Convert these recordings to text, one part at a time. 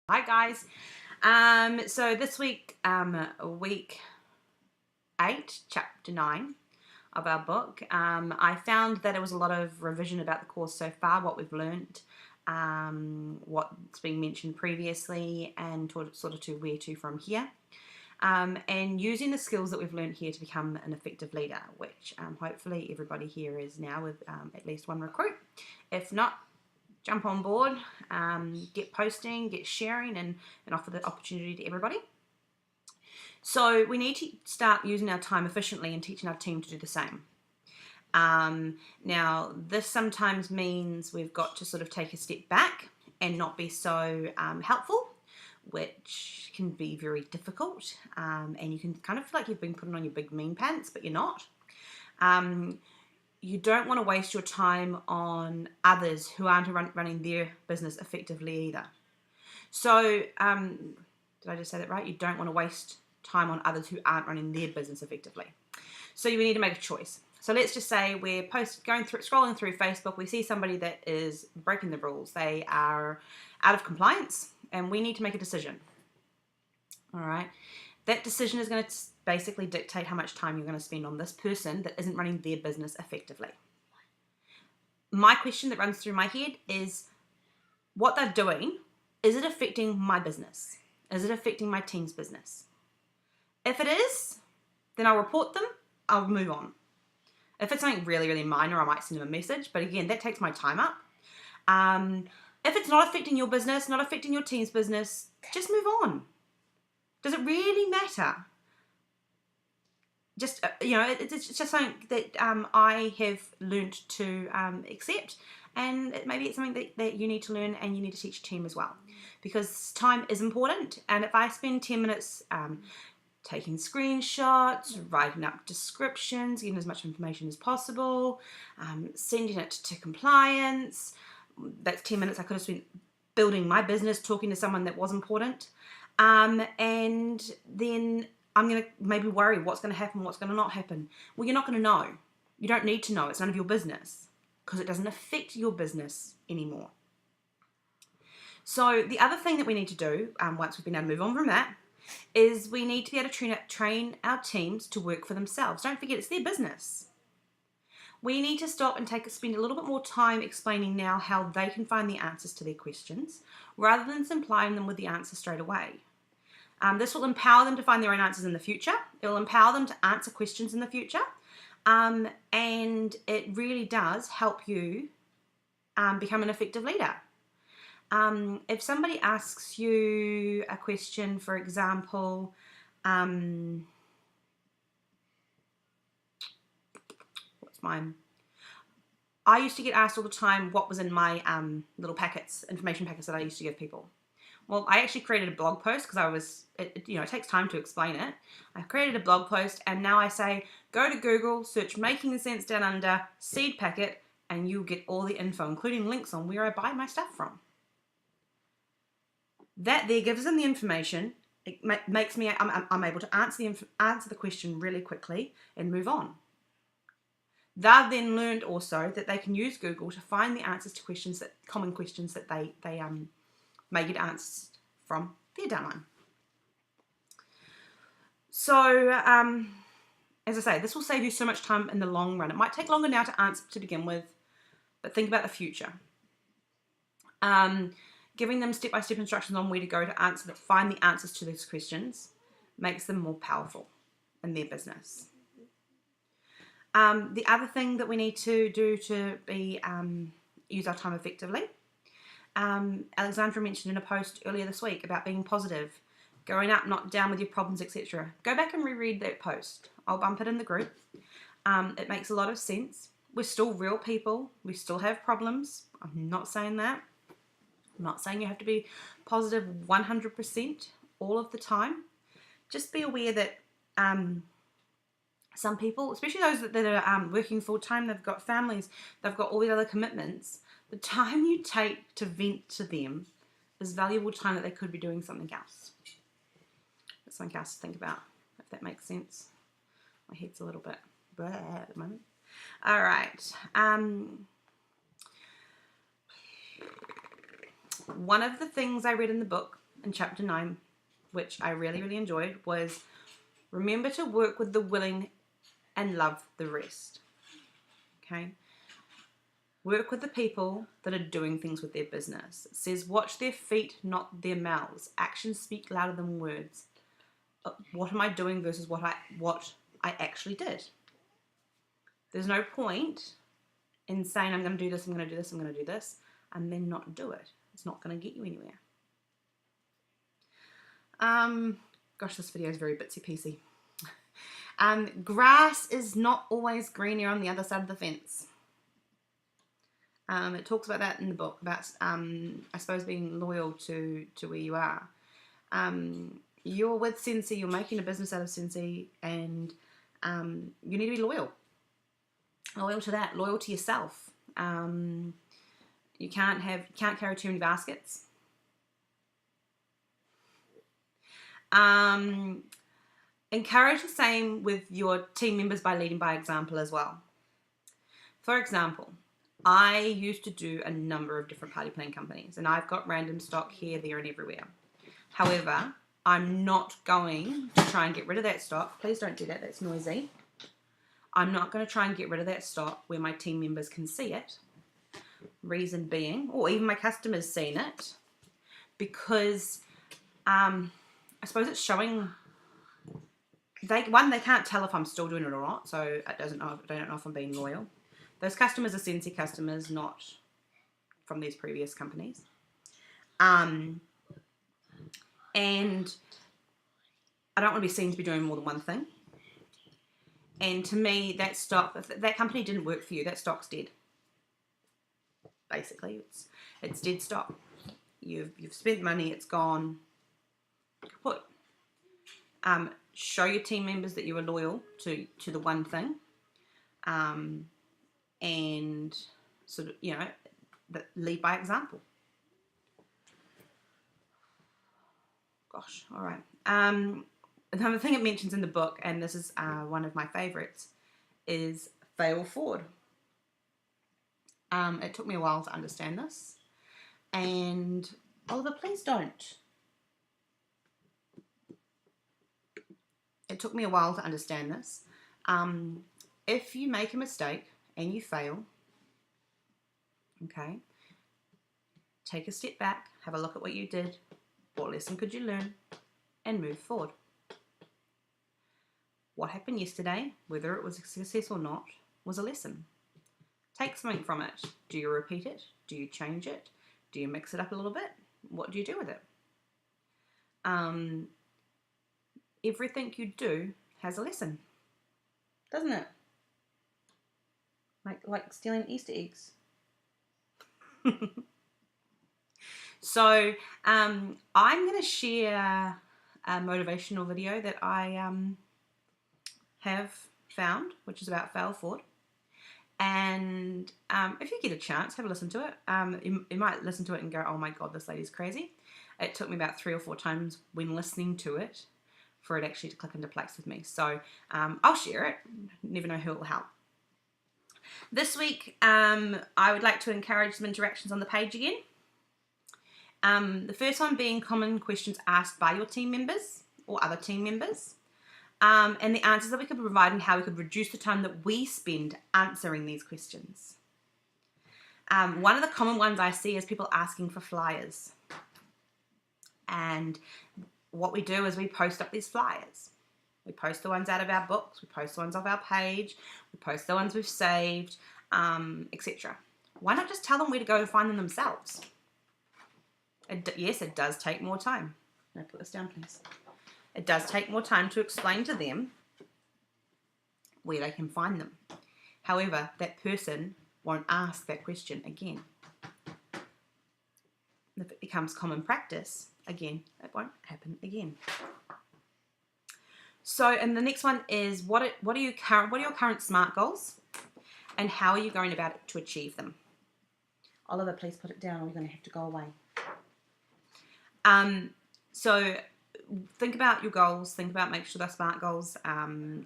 Hi guys. So this week, week 8, chapter 9 of our book, I found that it was a lot of revision about the course so far, what we've learnt, what's been mentioned previously, and sort of to where to from here. And using the skills that we've learned here to become an effective leader, which hopefully everybody here is now with at least one recruit. If not, jump on board, get posting, get sharing, and offer the opportunity to everybody. So we need to start using our time efficiently and teaching our team to do the same. Now, this sometimes means we've got to sort of take a step back and not be so helpful, which can be very difficult, and you can kind of feel like you've been putting on your big mean pants, but you're not. You don't want to waste your time on others who aren't running their business effectively either. So, did I just say that right? You don't want to waste time on others who aren't running their business effectively. So you need to make a choice. So let's just say we're scrolling through Facebook, we see somebody that is breaking the rules. They are out of compliance, and we need to make a decision. All right. That decision is going to basically dictate how much time you're going to spend on this person that isn't running their business effectively. My question that runs through my head is, what they're doing, is it affecting my business? Is it affecting my team's business? If it is, then I'll report them, I'll move on. If it's something really, really minor, I might send them a message, but again, that takes my time up. If it's not affecting your business, not affecting your team's business, just move on. Does it really matter? Just, it's just something that I have learned to accept, and maybe it's something that you need to learn and you need to teach your team as well, because time is important. And if I spend 10 minutes taking screenshots, writing up descriptions, getting as much information as possible, sending it to compliance, that's 10 minutes I could have spent building my business, talking to someone that was important. And then I'm going to maybe worry what's going to happen, what's going to not happen. Well, you're not going to know. You don't need to know. It's none of your business, because it doesn't affect your business anymore. So the other thing that we need to do, once we've been able to move on from that, is we need to be able to train our teams to work for themselves. Don't forget, it's their business. We need to stop and spend a little bit more time explaining now how they can find the answers to their questions, rather than supplying them with the answer straight away. This will empower them to find their own answers in the future. It will empower them to answer questions in the future. And it really does help you become an effective leader. If somebody asks you a question, for example, what's mine? I used to get asked all the time what was in my little information packets that I used to give people. Well, I actually created a blog post because it takes time to explain it. I created a blog post, and now I say, go to Google, search Making Sense Down Under seed packet, and you'll get all the info, including links on where I buy my stuff from. That there gives them the information. It makes me, I'm able to answer the question really quickly and move on. They've then learned also that they can use Google to find the answers to common questions that they may get answers from their downline. So, as I say, this will save you so much time in the long run. It might take longer now to answer to begin with, but think about the future. Giving them step-by-step instructions on where to go to find the answers to those questions makes them more powerful in their business. The other thing that we need to do to use our time effectively, Alexandra mentioned in a post earlier this week about being positive, going up, not down with your problems, etc. Go back and reread that post. I'll bump it in the group. It makes a lot of sense. We're still real people. We still have problems. I'm not saying that. I'm not saying you have to be positive 100% all of the time. Just be aware that some people, especially those that are working full-time, they've got families, they've got all these other commitments, the time you take to vent to them is valuable time that they could be doing something else. That's something else to think about, if that makes sense. My head's a little bit blah at the moment. All right. One of the things I read in the book in chapter 9, which I really, really enjoyed, was remember to work with the willing and love the rest. Okay? Work with the people that are doing things with their business. It says, watch their feet, not their mouths. Actions speak louder than words. What am I doing versus what I actually did? There's no point in saying, I'm going to do this, I'm going to do this, I'm going to do this, and then not do it. It's not going to get you anywhere. Gosh, this video is very bitsy-piecey. Grass is not always greener on the other side of the fence. It talks about that in the book, about, I suppose, being loyal to where you are. You're with Scentsy, you're making a business out of Scentsy, and you need to be loyal. Loyal to that, loyal to yourself. You can't carry too many baskets. Encourage the same with your team members by leading by example as well. For example, I used to do a number of different party planning companies, and I've got random stock here, there, and everywhere. However, I'm not going to try and get rid of that stock. Please don't do that, that's noisy. I'm not going to try and get rid of that stock where my team members can see it. Reason being, or even my customers seeing it, because I suppose it's showing, they can't tell if I'm still doing it or not, so I don't know if I'm being loyal. Those customers are Scentsy customers, not from these previous companies. And I don't want to be seen to be doing more than one thing. And to me, that stock, if that company didn't work for you, that stock's dead. Basically, it's dead stock. You've spent money, it's gone. Kaput. Show your team members that you are loyal to the one thing. And sort of, lead by example. Gosh, all right. Another thing it mentions in the book, and this is one of my favorites, is fail forward. It took me a while to understand this. And Oliver, please don't. It took me a while to understand this. If you make a mistake and you fail, okay, take a step back, have a look at what you did, what lesson could you learn, and move forward. What happened yesterday, whether it was a success or not, was a lesson. Take something from it. Do you repeat it? Do you change it? Do you mix it up a little bit? What do you do with it? Everything you do has a lesson, doesn't it? Like stealing Easter eggs. So I'm going to share a motivational video that I have found, which is about fail forward. And if you get a chance, have a listen to it. You might listen to it and go, oh my God, this lady's crazy. It took me about 3 or 4 times when listening to it for it actually to click into place with me. So I'll share it. Never know who it will help. This week, I would like to encourage some interactions on the page again. The first one being common questions asked by your team members or other team members. And the answers that we could provide and how we could reduce the time that we spend answering these questions. One of the common ones I see is people asking for flyers. And what we do is we post up these flyers. We post the ones out of our books, we post the ones off our page, we post the ones we've saved, etc. Why not just tell them where to go to find them themselves? Yes, it does take more time. Can I put this down, please? It does take more time to explain to them where they can find them. However, that person won't ask that question again. If it becomes common practice, again, it won't happen again. So, and the next one is what are your current SMART goals, and how are you going about it to achieve them? Oliver, please put it down, or you're going to have to go away. So think about your goals. Think about make sure they're SMART goals,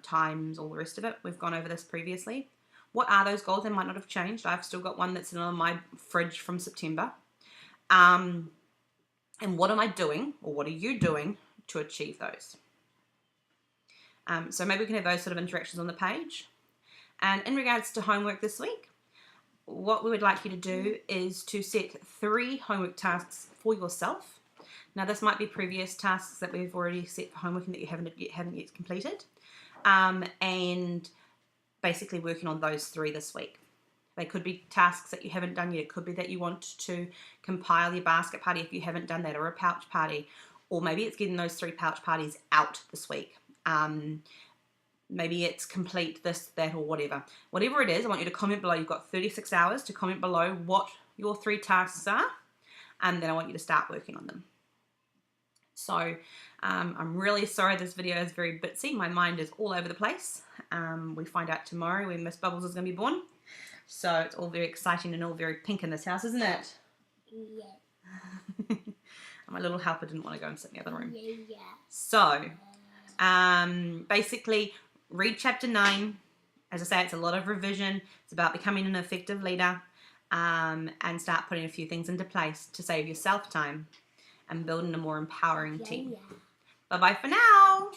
times, all the rest of it. We've gone over this previously. What are those goals? They might not have changed. I've still got one that's in on my fridge from September. And what am I doing, or what are you doing to achieve those? So maybe we can have those sort of interactions on the page. And in regards to homework this week, what we would like you to do is to set 3 homework tasks for yourself. Now, this might be previous tasks that we've already set for homework and that you haven't yet completed, and basically working on those 3 this week. They could be tasks that you haven't done yet. It could be that you want to compile your basket party if you haven't done that, or a pouch party, or maybe it's getting those 3 pouch parties out this week. Maybe it's complete this, that, or whatever. Whatever it is, I want you to comment below. You've got 36 hours to comment below what your 3 tasks are, and then I want you to start working on them. So I'm really sorry this video is very bitsy. My mind is all over the place. We find out tomorrow when Miss Bubbles is going to be born. So it's all very exciting and all very pink in this house, isn't it? Yeah. My little helper didn't want to go and sit in the other room. Yeah. So basically, read chapter 9. As I say, it's a lot of revision. It's about becoming an effective leader, and start putting a few things into place to save yourself time and building a more empowering team. Bye-bye for now.